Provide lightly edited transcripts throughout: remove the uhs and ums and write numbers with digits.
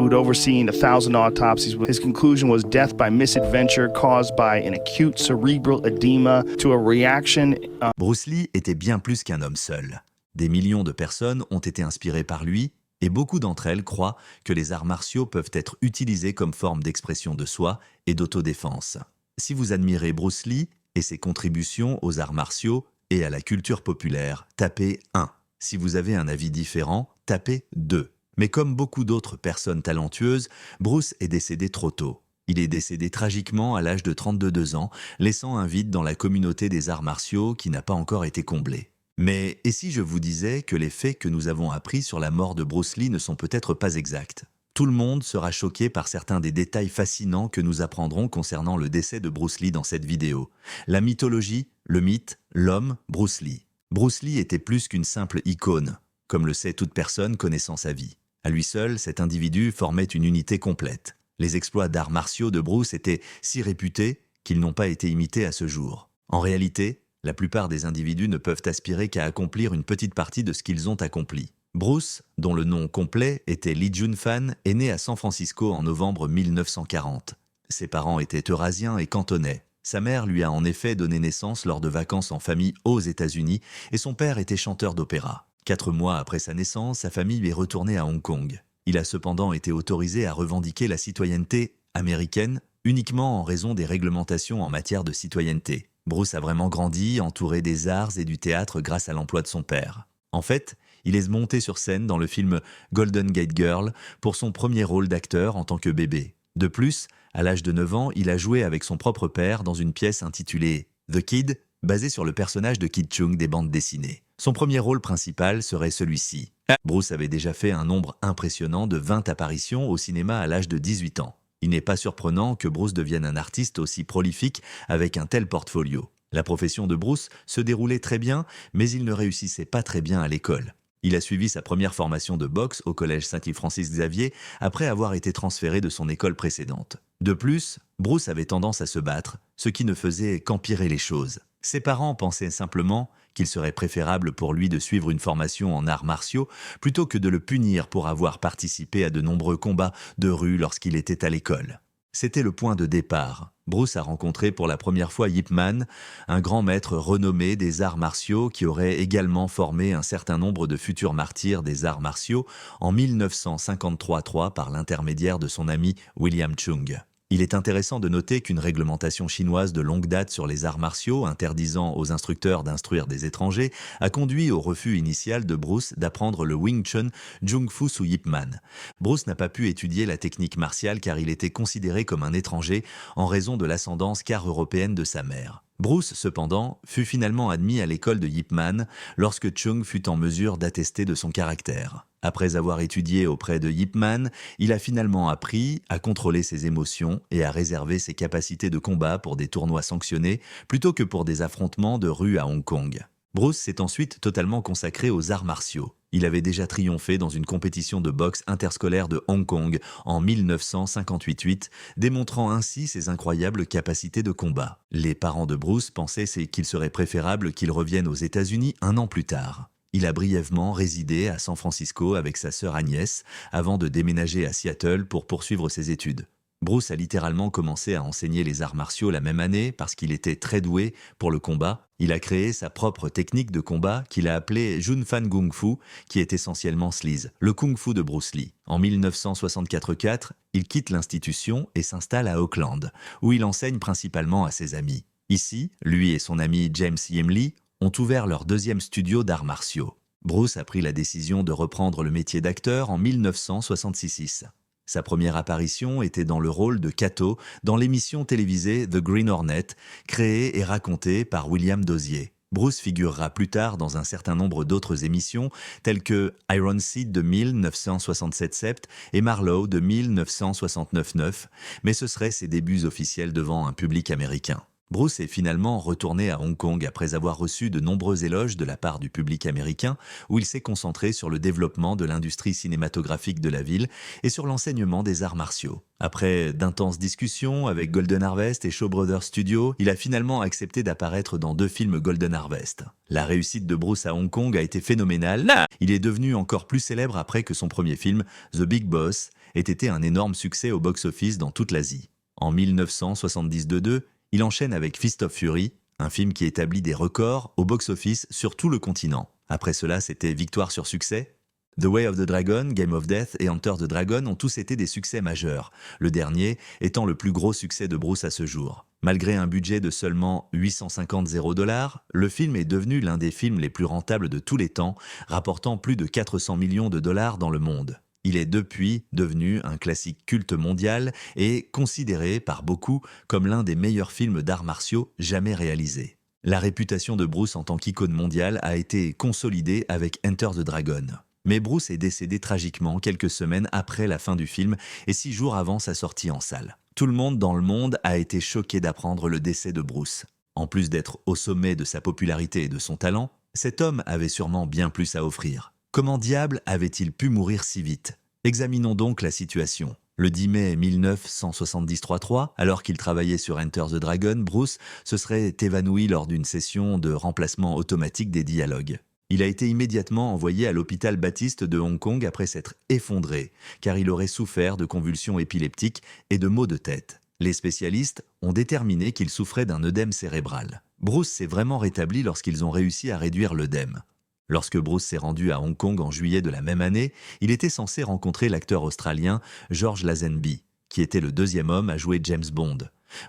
who'd overseen 1,000 autopsies. His conclusion was death by misadventure caused by an acute cerebral edema to a reaction. Bruce Lee était bien plus qu'un homme seul. Des millions de personnes ont été inspirées par lui et beaucoup d'entre elles croient que les arts martiaux peuvent être utilisés comme forme d'expression de soi et d'autodéfense. Si vous admirez Bruce Lee et ses contributions aux arts martiaux et à la culture populaire, tapez 1. Si vous avez un avis différent, tapez 2. Mais comme beaucoup d'autres personnes talentueuses, Bruce est décédé trop tôt. Il est décédé tragiquement à l'âge de 32 ans, laissant un vide dans la communauté des arts martiaux qui n'a pas encore été comblé. Mais et si je vous disais que les faits que nous avons appris sur la mort de Bruce Lee ne sont peut-être pas exacts? Tout le monde sera choqué par certains des détails fascinants que nous apprendrons concernant le décès de Bruce Lee dans cette vidéo. La mythologie, le mythe, l'homme, Bruce Lee. Bruce Lee était plus qu'une simple icône, comme le sait toute personne connaissant sa vie. À lui seul, cet individu formait une unité complète. Les exploits d'arts martiaux de Bruce étaient si réputés qu'ils n'ont pas été imités à ce jour. En réalité, la plupart des individus ne peuvent aspirer qu'à accomplir une petite partie de ce qu'ils ont accompli. Bruce, dont le nom complet était Lee Jun-fan, est né à San Francisco en novembre 1940. Ses parents étaient eurasiens et cantonais. Sa mère lui a en effet donné naissance lors de vacances en famille aux États-Unis et son père était chanteur d'opéra. 4 mois après sa naissance, sa famille est retournée à Hong Kong. Il a cependant été autorisé à revendiquer la citoyenneté américaine uniquement en raison des réglementations en matière de citoyenneté. Bruce a vraiment grandi, entouré des arts et du théâtre grâce à l'emploi de son père. En fait, il est monté sur scène dans le film Golden Gate Girl pour son premier rôle d'acteur en tant que bébé. De plus, à l'âge de 9 ans, il a joué avec son propre père dans une pièce intitulée The Kid, basée sur le personnage de Kid Chung des bandes dessinées. Son premier rôle principal serait celui-ci. Bruce avait déjà fait un nombre impressionnant de 20 apparitions au cinéma à l'âge de 18 ans. Il n'est pas surprenant que Bruce devienne un artiste aussi prolifique avec un tel portfolio. La profession de Bruce se déroulait très bien, mais il ne réussissait pas très bien à l'école. Il a suivi sa première formation de boxe au collège Saint-Francis-Xavier après avoir été transféré de son école précédente. De plus, Bruce avait tendance à se battre, ce qui ne faisait qu'empirer les choses. Ses parents pensaient simplement qu'il serait préférable pour lui de suivre une formation en arts martiaux plutôt que de le punir pour avoir participé à de nombreux combats de rue lorsqu'il était à l'école. C'était le point de départ. Bruce a rencontré pour la première fois Yip Man, un grand maître renommé des arts martiaux qui aurait également formé un certain nombre de futurs martyrs des arts martiaux en 1953 par l'intermédiaire de son ami William Chung. Il est intéressant de noter qu'une réglementation chinoise de longue date sur les arts martiaux, interdisant aux instructeurs d'instruire des étrangers, a conduit au refus initial de Bruce d'apprendre le Wing Chun Jung Fu sous Yip Man. Bruce n'a pas pu étudier la technique martiale car il était considéré comme un étranger en raison de l'ascendance quart européenne de sa mère. Bruce, cependant, fut finalement admis à l'école de Yip Man lorsque Chung fut en mesure d'attester de son caractère. Après avoir étudié auprès de Yip Man, il a finalement appris à contrôler ses émotions et à réserver ses capacités de combat pour des tournois sanctionnés plutôt que pour des affrontements de rue à Hong Kong. Bruce s'est ensuite totalement consacré aux arts martiaux. Il avait déjà triomphé dans une compétition de boxe interscolaire de Hong Kong en 1958, démontrant ainsi ses incroyables capacités de combat. Les parents de Bruce pensaient qu'il serait préférable qu'il revienne aux États-Unis 1 an plus tard. Il a brièvement résidé à San Francisco avec sa sœur Agnès avant de déménager à Seattle pour poursuivre ses études. Bruce a littéralement commencé à enseigner les arts martiaux la même année parce qu'il était très doué pour le combat. Il a créé sa propre technique de combat qu'il a appelée Junfan Kung Fu, qui est essentiellement sleaze, le Kung Fu de Bruce Lee. En 1964, il quitte l'institution et s'installe à Auckland, où il enseigne principalement à ses amis. Ici, lui et son ami James Yim Lee ont ouvert leur 2e studio d'arts martiaux. Bruce a pris la décision de reprendre le métier d'acteur en 1966. Sa première apparition était dans le rôle de Kato dans l'émission télévisée The Green Hornet, créée et racontée par William Dozier. Bruce figurera plus tard dans un certain nombre d'autres émissions, telles que Iron Seed de 1967 et Marlowe de 1969, mais ce seraient ses débuts officiels devant un public américain. Bruce est finalement retourné à Hong Kong après avoir reçu de nombreux éloges de la part du public américain, où il s'est concentré sur le développement de l'industrie cinématographique de la ville et sur l'enseignement des arts martiaux. Après d'intenses discussions avec Golden Harvest et Shaw Brothers Studio, il a finalement accepté d'apparaître dans 2 films Golden Harvest. La réussite de Bruce à Hong Kong a été phénoménale. Il est devenu encore plus célèbre après que son premier film, The Big Boss, ait été un énorme succès au box-office dans toute l'Asie. En 1972, il enchaîne avec Fist of Fury, un film qui établit des records au box-office sur tout le continent. Après cela, c'était victoire sur succès. The Way of the Dragon, Game of Death et Enter the Dragon ont tous été des succès majeurs, le dernier étant le plus gros succès de Bruce à ce jour. Malgré un budget de seulement 850 $, le film est devenu l'un des films les plus rentables de tous les temps, rapportant plus de 400 millions de dollars dans le monde. Il est depuis devenu un classique culte mondial et considéré par beaucoup comme l'un des meilleurs films d'arts martiaux jamais réalisés. La réputation de Bruce en tant qu'icône mondiale a été consolidée avec Enter the Dragon. Mais Bruce est décédé tragiquement quelques semaines après la fin du film et 6 jours avant sa sortie en salle. Tout le monde dans le monde a été choqué d'apprendre le décès de Bruce. En plus d'être au sommet de sa popularité et de son talent, cet homme avait sûrement bien plus à offrir. Comment diable avait-il pu mourir si vite? Examinons donc la situation. Le 10 mai 1973, alors qu'il travaillait sur Enter the Dragon, Bruce se serait évanoui lors d'une session de remplacement automatique des dialogues. Il a été immédiatement envoyé à l'hôpital Baptiste de Hong Kong après s'être effondré, car il aurait souffert de convulsions épileptiques et de maux de tête. Les spécialistes ont déterminé qu'il souffrait d'un œdème cérébral. Bruce s'est vraiment rétabli lorsqu'ils ont réussi à réduire l'œdème. Lorsque Bruce s'est rendu à Hong Kong en juillet de la même année, il était censé rencontrer l'acteur australien George Lazenby, qui était le deuxième homme à jouer James Bond.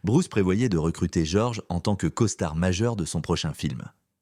Bruce prévoyait de recruter George en tant que co-star majeur de son prochain film.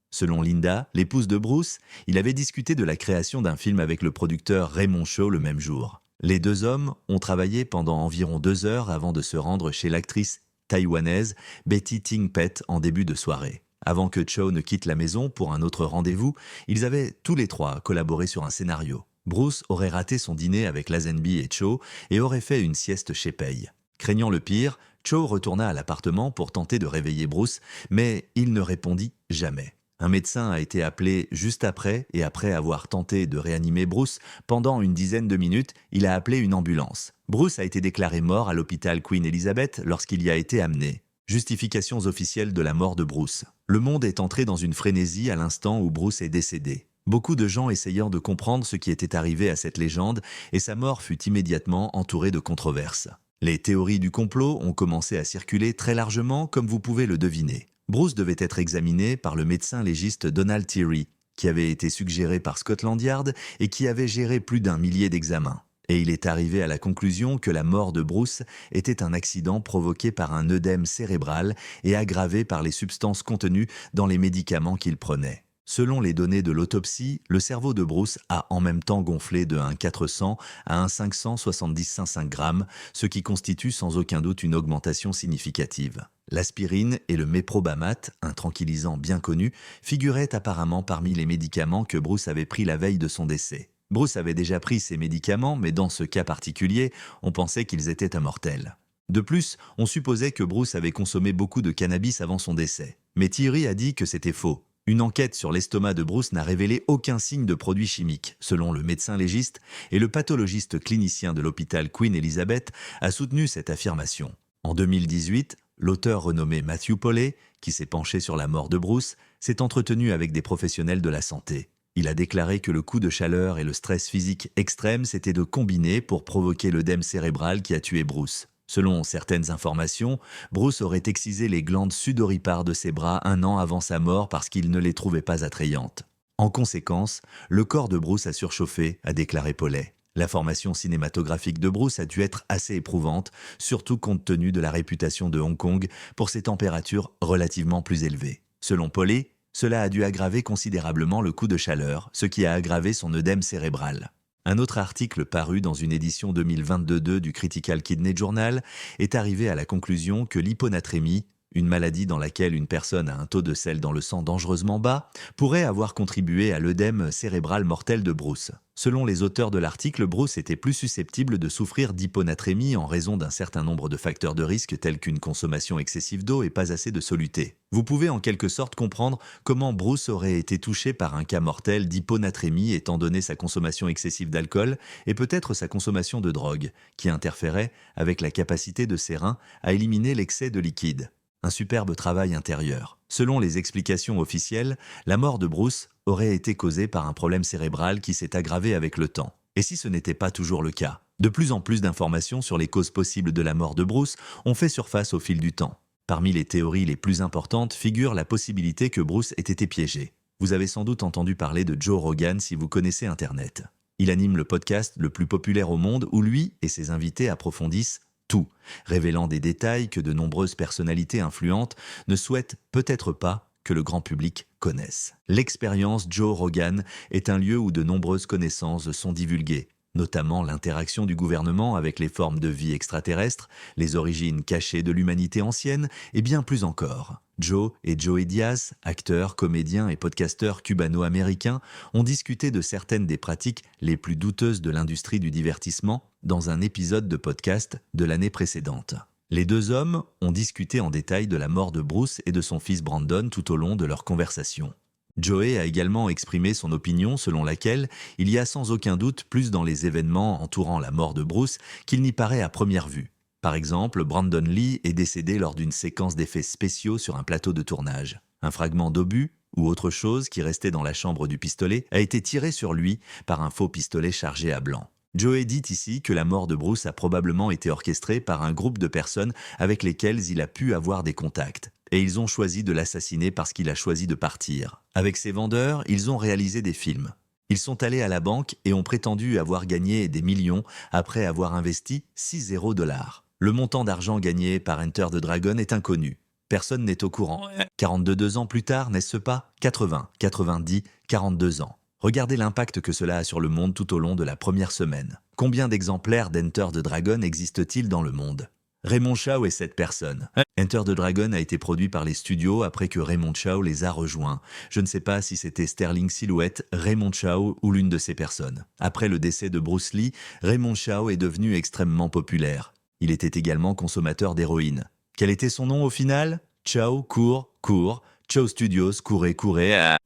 Selon Linda, l'épouse de Bruce, il avait discuté de la création d'un film avec le producteur Raymond Shaw le même jour. Les deux hommes ont travaillé pendant environ 2 heures avant de se rendre chez l'actrice taïwanaise Betty Ting Pet en début de soirée. Avant que Shaw ne quitte la maison pour un autre rendez-vous, ils avaient tous les trois collaboré sur un scénario. Bruce aurait raté son dîner avec Lazenby et Shaw et aurait fait une sieste chez Pei. Craignant le pire, Shaw retourna à l'appartement pour tenter de réveiller Bruce, mais il ne répondit jamais. Un médecin a été appelé juste après et après avoir tenté de réanimer Bruce, pendant une dizaine de minutes, il a appelé une ambulance. Bruce a été déclaré mort à l'hôpital Queen Elizabeth lorsqu'il y a été amené. Justifications officielles de la mort de Bruce. Le monde est entré dans une frénésie à l'instant où Bruce est décédé. Beaucoup de gens essayant de comprendre ce qui était arrivé à cette légende et sa mort fut immédiatement entourée de controverses. Les théories du complot ont commencé à circuler très largement comme vous pouvez le deviner. Bruce devait être examiné par le médecin légiste Donald Thierry, qui avait été suggéré par Scotland Yard et qui avait géré plus d'1 millier d'examens. Et il est arrivé à la conclusion que la mort de Bruce était un accident provoqué par un œdème cérébral et aggravé par les substances contenues dans les médicaments qu'il prenait. Selon les données de l'autopsie, le cerveau de Bruce a en même temps gonflé de 1,400 à 1,570 grammes, ce qui constitue sans aucun doute une augmentation significative. L'aspirine et le méprobamate, un tranquillisant bien connu, figuraient apparemment parmi les médicaments que Bruce avait pris la veille de son décès. Bruce avait déjà pris ces médicaments, mais dans ce cas particulier, on pensait qu'ils étaient immortels. De plus, on supposait que Bruce avait consommé beaucoup de cannabis avant son décès. Mais Thierry a dit que c'était faux. Une enquête sur l'estomac de Bruce n'a révélé aucun signe de produit chimique, selon le médecin légiste, et le pathologiste clinicien de l'hôpital Queen Elizabeth a soutenu cette affirmation. En 2018, l'auteur renommé Matthew Polly, qui s'est penché sur la mort de Bruce, s'est entretenu avec des professionnels de la santé. Il a déclaré que le coup de chaleur et le stress physique extrême s'étaient de combiner pour provoquer l'œdème cérébral qui a tué Bruce. Selon certaines informations, Bruce aurait excisé les glandes sudoripares de ses bras 1 an avant sa mort parce qu'il ne les trouvait pas attrayantes. En conséquence, le corps de Bruce a surchauffé, a déclaré Polly. La formation cinématographique de Bruce a dû être assez éprouvante, surtout compte tenu de la réputation de Hong Kong pour ses températures relativement plus élevées. Selon Polly, cela a dû aggraver considérablement le coup de chaleur, ce qui a aggravé son œdème cérébral. Un autre article paru dans une édition 2022 du Critical Kidney Journal est arrivé à la conclusion que l'hyponatrémie, une maladie dans laquelle une personne a un taux de sel dans le sang dangereusement bas, pourrait avoir contribué à l'œdème cérébral mortel de Bruce. Selon les auteurs de l'article, Bruce était plus susceptible de souffrir d'hyponatrémie en raison d'un certain nombre de facteurs de risque tels qu'une consommation excessive d'eau et pas assez de soluté. Vous pouvez en quelque sorte comprendre comment Bruce aurait été touché par un cas mortel d'hyponatrémie étant donné sa consommation excessive d'alcool et peut-être sa consommation de drogue, qui interférait avec la capacité de ses reins à éliminer l'excès de liquide. Un superbe travail intérieur. Selon les explications officielles, la mort de Bruce aurait été causée par un problème cérébral qui s'est aggravé avec le temps. Et si ce n'était pas toujours le cas? De plus en plus d'informations sur les causes possibles de la mort de Bruce ont fait surface au fil du temps. Parmi les théories les plus importantes figure la possibilité que Bruce ait été piégé. Vous avez sans doute entendu parler de Joe Rogan si vous connaissez Internet. Il anime le podcast le plus populaire au monde où lui et ses invités approfondissent tout, révélant des détails que de nombreuses personnalités influentes ne souhaitent peut-être pas que le grand public connaisse. L'expérience Joe Rogan est un lieu où de nombreuses connaissances sont divulguées, notamment l'interaction du gouvernement avec les formes de vie extraterrestres, les origines cachées de l'humanité ancienne et bien plus encore. Joe et Joey Diaz, acteurs, comédiens et podcasteurs cubano-américains, ont discuté de certaines des pratiques les plus douteuses de l'industrie du divertissement dans un épisode de podcast de l'année précédente. Les deux hommes ont discuté en détail de la mort de Bruce et de son fils Brandon tout au long de leur conversation. Joey a également exprimé son opinion selon laquelle il y a sans aucun doute plus dans les événements entourant la mort de Bruce qu'il n'y paraît à première vue. Par exemple, Brandon Lee est décédé lors d'une séquence d'effets spéciaux sur un plateau de tournage. Un fragment d'obus ou autre chose qui restait dans la chambre du pistolet a été tiré sur lui par un faux pistolet chargé à blanc. Joey dit ici que la mort de Bruce a probablement été orchestrée par un groupe de personnes avec lesquelles il a pu avoir des contacts. Et ils ont choisi de l'assassiner parce qu'il a choisi de partir. Avec ses vendeurs, ils ont réalisé des films. Ils sont allés à la banque et ont prétendu avoir gagné des millions après avoir investi $60. Le montant d'argent gagné par Enter the Dragon est inconnu. Personne n'est au courant. 42 ans plus tard, n'est-ce pas 80, 90, 42 ans. Regardez l'impact que cela a sur le monde tout au long de la première semaine. Combien d'exemplaires d'Enter the Dragon existe-t-il dans le monde ? Raymond Chow est cette personne. Enter the Dragon a été produit par les studios après que Raymond Chow les a rejoints. Je ne sais pas si c'était Sterling Silhouette, Raymond Chow ou l'une de ces personnes. Après le décès de Bruce Lee, Raymond Chow est devenu extrêmement populaire. Il était également consommateur d'héroïne. Quel était son nom au final ? Chow, court. Chow Studios, courait.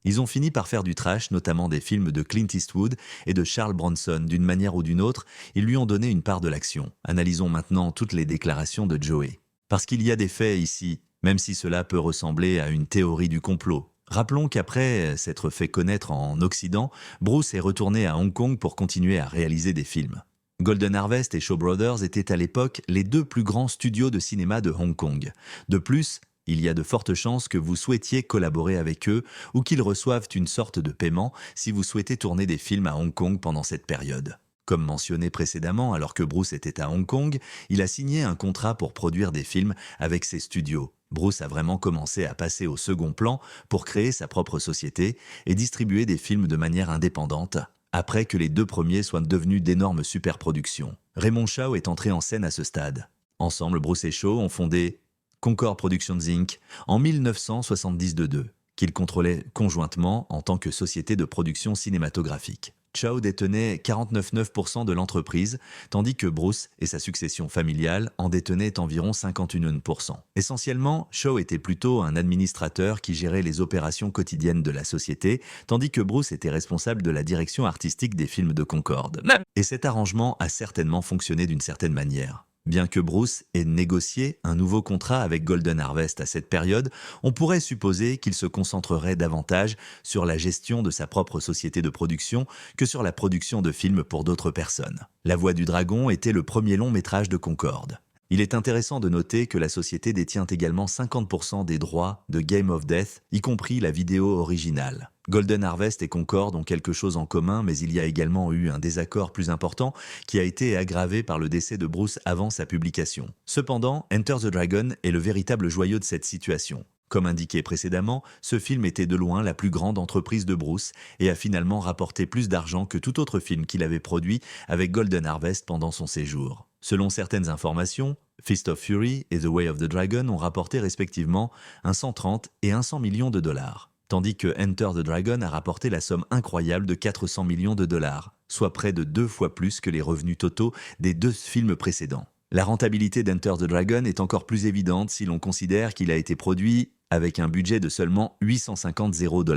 Ils ont fini par faire du trash, notamment des films de Clint Eastwood et de Charles Bronson. D'une manière ou d'une autre, ils lui ont donné une part de l'action. Analysons maintenant toutes les déclarations de Joey. Parce qu'il y a des faits ici, même si cela peut ressembler à une théorie du complot. Rappelons qu'après s'être fait connaître en Occident, Bruce est retourné à Hong Kong pour continuer à réaliser des films. Golden Harvest et Shaw Brothers étaient à l'époque les deux plus grands studios de cinéma de Hong Kong. De plus, il y a de fortes chances que vous souhaitiez collaborer avec eux ou qu'ils reçoivent une sorte de paiement si vous souhaitez tourner des films à Hong Kong pendant cette période. Comme mentionné précédemment, alors que Bruce était à Hong Kong, il a signé un contrat pour produire des films avec ses studios. Bruce a vraiment commencé à passer au second plan pour créer sa propre société et distribuer des films de manière indépendante, après que les deux premiers soient devenus d'énormes superproductions. Raymond Chow est entré en scène à ce stade. Ensemble, Bruce et Chow ont fondé Concord Productions Inc. en 1972, qu'il contrôlait conjointement en tant que société de production cinématographique. Chow détenait 49,9% de l'entreprise, tandis que Bruce et sa succession familiale en détenaient environ 51%. Essentiellement, Chow était plutôt un administrateur qui gérait les opérations quotidiennes de la société, tandis que Bruce était responsable de la direction artistique des films de Concord. Et cet arrangement a certainement fonctionné d'une certaine manière. Bien que Bruce ait négocié un nouveau contrat avec Golden Harvest à cette période, on pourrait supposer qu'il se concentrerait davantage sur la gestion de sa propre société de production que sur la production de films pour d'autres personnes. La Voix du Dragon était le premier long métrage de Concorde. Il est intéressant de noter que la société détient également 50% des droits de Game of Death, y compris la vidéo originale. Golden Harvest et Concorde ont quelque chose en commun, mais il y a également eu un désaccord plus important qui a été aggravé par le décès de Bruce avant sa publication. Cependant, Enter the Dragon est le véritable joyau de cette situation. Comme indiqué précédemment, ce film était de loin la plus grande entreprise de Bruce et a finalement rapporté plus d'argent que tout autre film qu'il avait produit avec Golden Harvest pendant son séjour. Selon certaines informations, Fist of Fury et The Way of the Dragon ont rapporté respectivement un 130 et un 100 millions de dollars, tandis que Enter the Dragon a rapporté la somme incroyable de 400 millions de dollars, soit près de 2 fois plus que les revenus totaux des deux films précédents. La rentabilité d'Enter the Dragon est encore plus évidente si l'on considère qu'il a été produit avec un budget de seulement 850 $.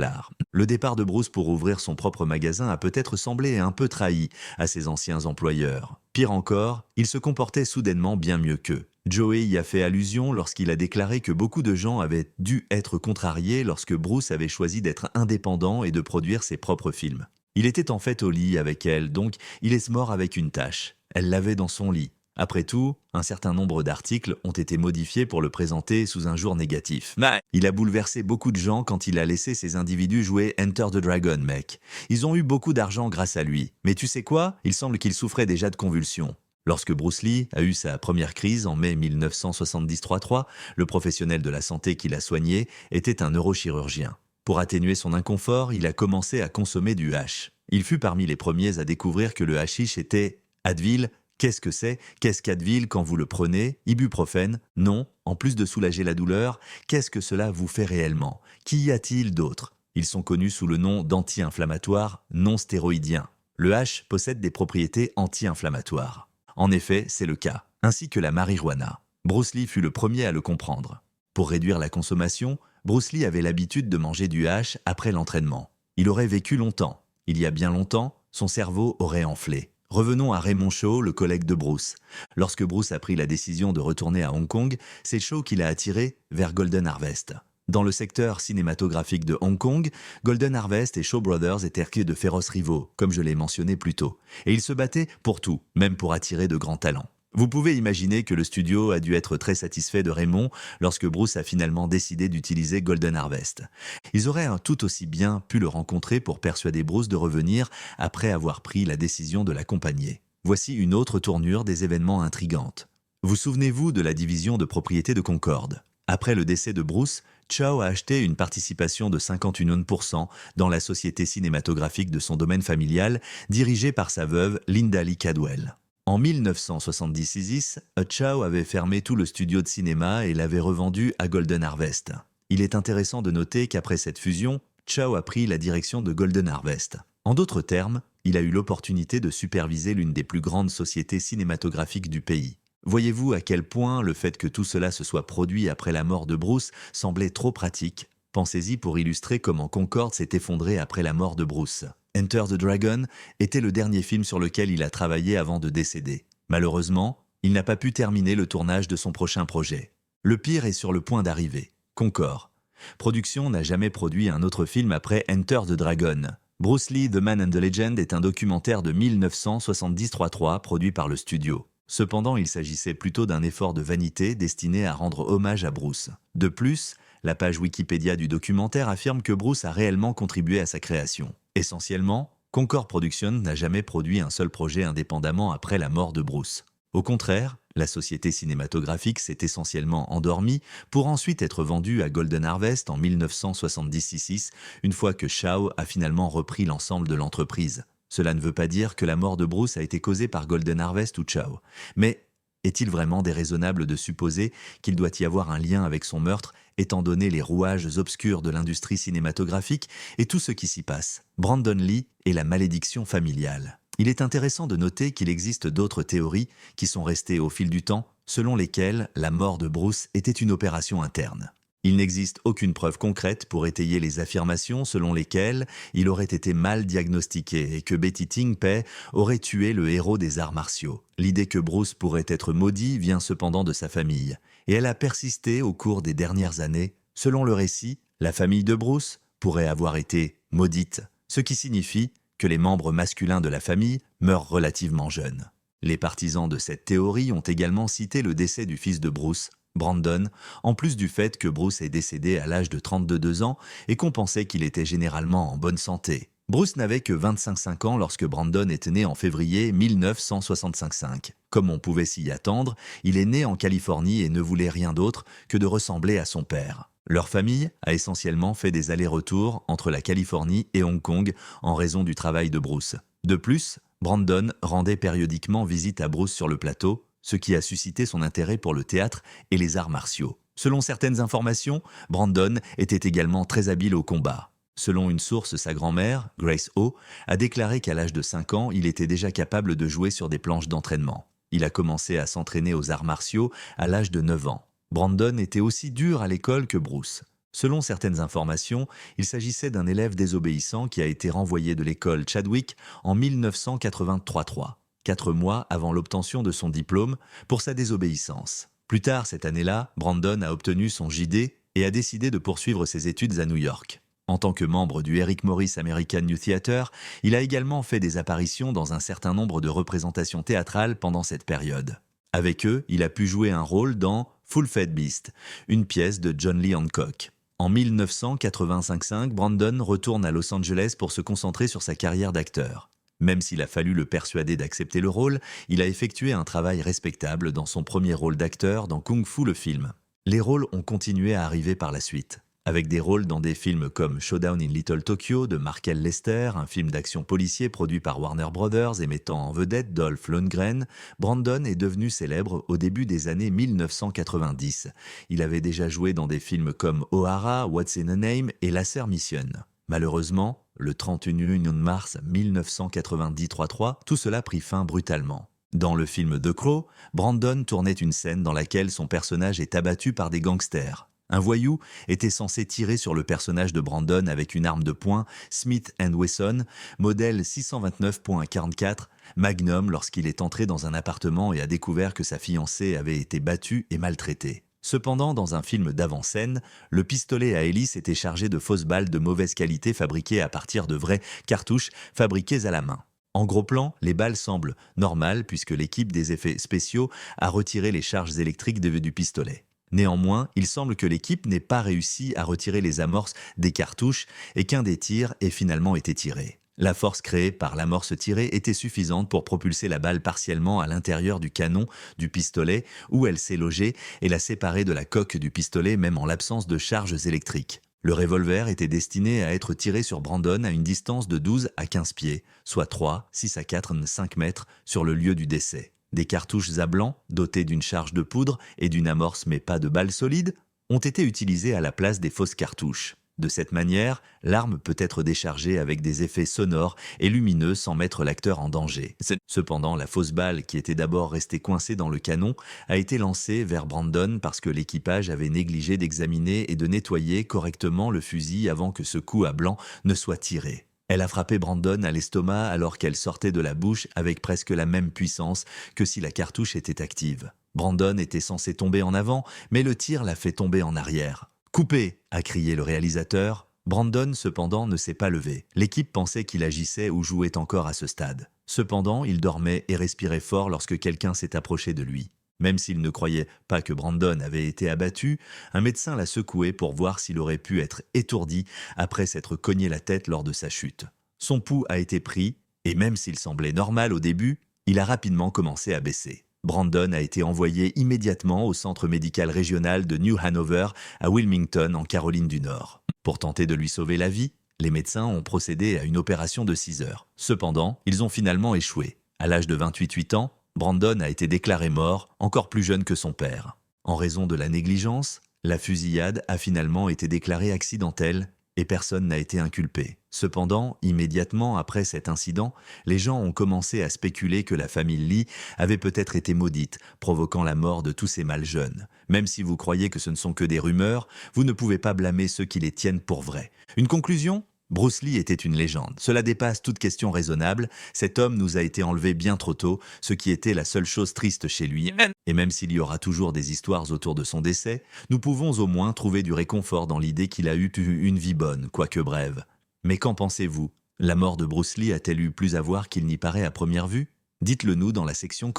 Le départ de Bruce pour ouvrir son propre magasin a peut-être semblé un peu trahi à ses anciens employeurs. Pire encore, il se comportait soudainement bien mieux qu'eux. Joey y a fait allusion lorsqu'il a déclaré que beaucoup de gens avaient dû être contrariés lorsque Bruce avait choisi d'être indépendant et de produire ses propres films. Il était en fait au lit avec elle, donc il est mort avec une tâche. Elle l'avait dans son lit. Après tout, un certain nombre d'articles ont été modifiés pour le présenter sous un jour négatif. Mais il a bouleversé beaucoup de gens quand il a laissé ces individus jouer Enter the Dragon, mec. Ils ont eu beaucoup d'argent grâce à lui. Mais tu sais quoi? Il semble qu'il souffrait déjà de convulsions. Lorsque Bruce Lee a eu sa première crise en mai 1973, le professionnel de la santé qui l'a soigné était un neurochirurgien. Pour atténuer son inconfort, il a commencé à consommer du hash. Il fut parmi les premiers à découvrir que le hashish était Advil. Qu'est-ce que c'est? Qu'est-ce qu'Advil quand vous le prenez? Ibuprofène? Non. En plus de soulager la douleur, qu'est-ce que cela vous fait réellement? Qu'y a-t-il d'autre? Ils sont connus sous le nom d'anti-inflammatoires non stéroïdiens. Le hash possède des propriétés anti-inflammatoires. En effet, c'est le cas, ainsi que la marijuana. Bruce Lee fut le premier à le comprendre. Pour réduire la consommation, Bruce Lee avait l'habitude de manger du hash après l'entraînement. Il aurait vécu longtemps. Il y a bien longtemps, son cerveau aurait enflé. Revenons à Raymond Shaw, le collègue de Bruce. Lorsque Bruce a pris la décision de retourner à Hong Kong, c'est Shaw qui l'a attiré vers Golden Harvest. Dans le secteur cinématographique de Hong Kong, Golden Harvest et Shaw Brothers étaient de féroces rivaux, comme je l'ai mentionné plus tôt. Et ils se battaient pour tout, même pour attirer de grands talents. Vous pouvez imaginer que le studio a dû être très satisfait de Raymond lorsque Bruce a finalement décidé d'utiliser Golden Harvest. Ils auraient tout aussi bien pu le rencontrer pour persuader Bruce de revenir après avoir pris la décision de l'accompagner. Voici une autre tournure des événements intrigante. Vous souvenez-vous de la division de propriété de Concorde? Après le décès de Bruce, Chow a acheté une participation de 51% dans la société cinématographique de son domaine familial, dirigée par sa veuve Linda Lee Cadwell. En 1976, Chow avait fermé tout le studio de cinéma et l'avait revendu à Golden Harvest. Il est intéressant de noter qu'après cette fusion, Chow a pris la direction de Golden Harvest. En d'autres termes, il a eu l'opportunité de superviser l'une des plus grandes sociétés cinématographiques du pays. Voyez-vous à quel point le fait que tout cela se soit produit après la mort de Bruce semblait trop pratique? Pensez-y pour illustrer comment Concorde s'est effondré après la mort de Bruce. Enter the Dragon était le dernier film sur lequel il a travaillé avant de décéder. Malheureusement, il n'a pas pu terminer le tournage de son prochain projet. Le pire est sur le point d'arriver. Concorde. Production n'a jamais produit un autre film après Enter the Dragon. Bruce Lee, The Man and the Legend est un documentaire de 1973 produit par le studio. Cependant, il s'agissait plutôt d'un effort de vanité destiné à rendre hommage à Bruce. De plus, la page Wikipédia du documentaire affirme que Bruce a réellement contribué à sa création. Essentiellement, Concorde Productions n'a jamais produit un seul projet indépendamment après la mort de Bruce. Au contraire, la société cinématographique s'est essentiellement endormie pour ensuite être vendue à Golden Harvest en 1976, une fois que Chow a finalement repris l'ensemble de l'entreprise. Cela ne veut pas dire que la mort de Bruce a été causée par Golden Harvest ou Chow. Mais est-il vraiment déraisonnable de supposer qu'il doit y avoir un lien avec son meurtre, étant donné les rouages obscurs de l'industrie cinématographique et tout ce qui s'y passe? Brandon Lee et la malédiction familiale. Il est intéressant de noter qu'il existe d'autres théories qui sont restées au fil du temps, selon lesquelles la mort de Bruce était une opération interne. Il n'existe aucune preuve concrète pour étayer les affirmations selon lesquelles il aurait été mal diagnostiqué et que Betty Ting Pei aurait tué le héros des arts martiaux. L'idée que Bruce pourrait être maudit vient cependant de sa famille, et elle a persisté au cours des dernières années. Selon le récit, la famille de Bruce pourrait avoir été maudite, ce qui signifie que les membres masculins de la famille meurent relativement jeunes. Les partisans de cette théorie ont également cité le décès du fils de Bruce, Brandon, en plus du fait que Bruce est décédé à l'âge de 32 ans et qu'on pensait qu'il était généralement en bonne santé. Bruce n'avait que 25 ans lorsque Brandon est né en février 1965. Comme on pouvait s'y attendre, il est né en Californie et ne voulait rien d'autre que de ressembler à son père. Leur famille a essentiellement fait des allers-retours entre la Californie et Hong Kong en raison du travail de Bruce. De plus, Brandon rendait périodiquement visite à Bruce sur le plateau, ce qui a suscité son intérêt pour le théâtre et les arts martiaux. Selon certaines informations, Brandon était également très habile au combat. Selon une source, sa grand-mère, Grace O, a déclaré qu'à l'âge de 5 ans, il était déjà capable de jouer sur des planches d'entraînement. Il a commencé à s'entraîner aux arts martiaux à l'âge de 9 ans. Brandon était aussi dur à l'école que Bruce. Selon certaines informations, il s'agissait d'un élève désobéissant qui a été renvoyé de l'école Chadwick en 1983. 4 mois avant l'obtention de son diplôme pour sa désobéissance. Plus tard cette année-là, Brandon a obtenu son JD et a décidé de poursuivre ses études à New York. En tant que membre du Eric Morris American New Theatre, il a également fait des apparitions dans un certain nombre de représentations théâtrales pendant cette période. Avec eux, il a pu jouer un rôle dans Full-Fed Beast, une pièce de John Lee Hancock. En 1985, Brandon retourne à Los Angeles pour se concentrer sur sa carrière d'acteur. Même s'il a fallu le persuader d'accepter le rôle, il a effectué un travail respectable dans son premier rôle d'acteur dans Kung Fu le film. Les rôles ont continué à arriver par la suite. Avec des rôles dans des films comme Showdown in Little Tokyo de Markel Lester, un film d'action policier produit par Warner Brothers et mettant en vedette Dolph Lundgren, Brandon est devenu célèbre au début des années 1990. Il avait déjà joué dans des films comme O'Hara, What's in a Name et Laser Mission. Malheureusement, le 31 mars 1993, tout cela prit fin brutalement. Dans le film The Crow, Brandon tournait une scène dans laquelle son personnage est abattu par des gangsters. Un voyou était censé tirer sur le personnage de Brandon avec une arme de poing Smith & Wesson, modèle 629.44 Magnum lorsqu'il est entré dans un appartement et a découvert que sa fiancée avait été battue et maltraitée. Cependant, dans un film d'avant-scène, le pistolet à hélice était chargé de fausses balles de mauvaise qualité fabriquées à partir de vraies cartouches fabriquées à la main. En gros plan, les balles semblent normales puisque l'équipe des effets spéciaux a retiré les charges électriques du pistolet. Néanmoins, il semble que l'équipe n'ait pas réussi à retirer les amorces des cartouches et qu'un des tirs ait finalement été tiré. La force créée par l'amorce tirée était suffisante pour propulser la balle partiellement à l'intérieur du canon du pistolet où elle s'est logée et la séparer de la coque du pistolet même en l'absence de charges électriques. Le revolver était destiné à être tiré sur Brandon à une distance de 12 à 15 pieds, soit 3, 6 à 4, 5 mètres sur le lieu du décès. Des cartouches à blanc, dotées d'une charge de poudre et d'une amorce mais pas de balles solides, ont été utilisées à la place des fausses cartouches. De cette manière, l'arme peut être déchargée avec des effets sonores et lumineux sans mettre l'acteur en danger. Cependant, la fausse balle, qui était d'abord restée coincée dans le canon, a été lancée vers Brandon parce que l'équipage avait négligé d'examiner et de nettoyer correctement le fusil avant que ce coup à blanc ne soit tiré. Elle a frappé Brandon à l'estomac alors qu'elle sortait de la bouche avec presque la même puissance que si la cartouche était active. Brandon était censé tomber en avant, mais le tir l'a fait tomber en arrière. « Coupé !» a crié le réalisateur. Brandon, cependant, ne s'est pas levé. L'équipe pensait qu'il agissait ou jouait encore à ce stade. Cependant, il dormait et respirait fort lorsque quelqu'un s'est approché de lui. Même s'il ne croyait pas que Brandon avait été abattu, un médecin l'a secoué pour voir s'il aurait pu être étourdi après s'être cogné la tête lors de sa chute. Son pouls a été pris, et même s'il semblait normal au début, il a rapidement commencé à baisser. Brandon a été envoyé immédiatement au centre médical régional de New Hanover à Wilmington, en Caroline du Nord. Pour tenter de lui sauver la vie, les médecins ont procédé à une opération de 6 heures. Cependant, ils ont finalement échoué. À l'âge de 28 ans, Brandon a été déclaré mort, encore plus jeune que son père. En raison de la négligence, la fusillade a finalement été déclarée accidentelle et personne n'a été inculpé. Cependant, immédiatement après cet incident, les gens ont commencé à spéculer que la famille Lee avait peut-être été maudite, provoquant la mort de tous ces mâles jeunes. Même si vous croyez que ce ne sont que des rumeurs, vous ne pouvez pas blâmer ceux qui les tiennent pour vrais. Une conclusion ? Bruce Lee était une légende. Cela dépasse toute question raisonnable. Cet homme nous a été enlevé bien trop tôt, ce qui était la seule chose triste chez lui. Et même s'il y aura toujours des histoires autour de son décès, nous pouvons au moins trouver du réconfort dans l'idée qu'il a eu une vie bonne, quoique brève. Mais qu'en pensez-vous ? La mort de Bruce Lee a-t-elle eu plus à voir qu'il n'y paraît à première vue ? Dites-le nous dans la section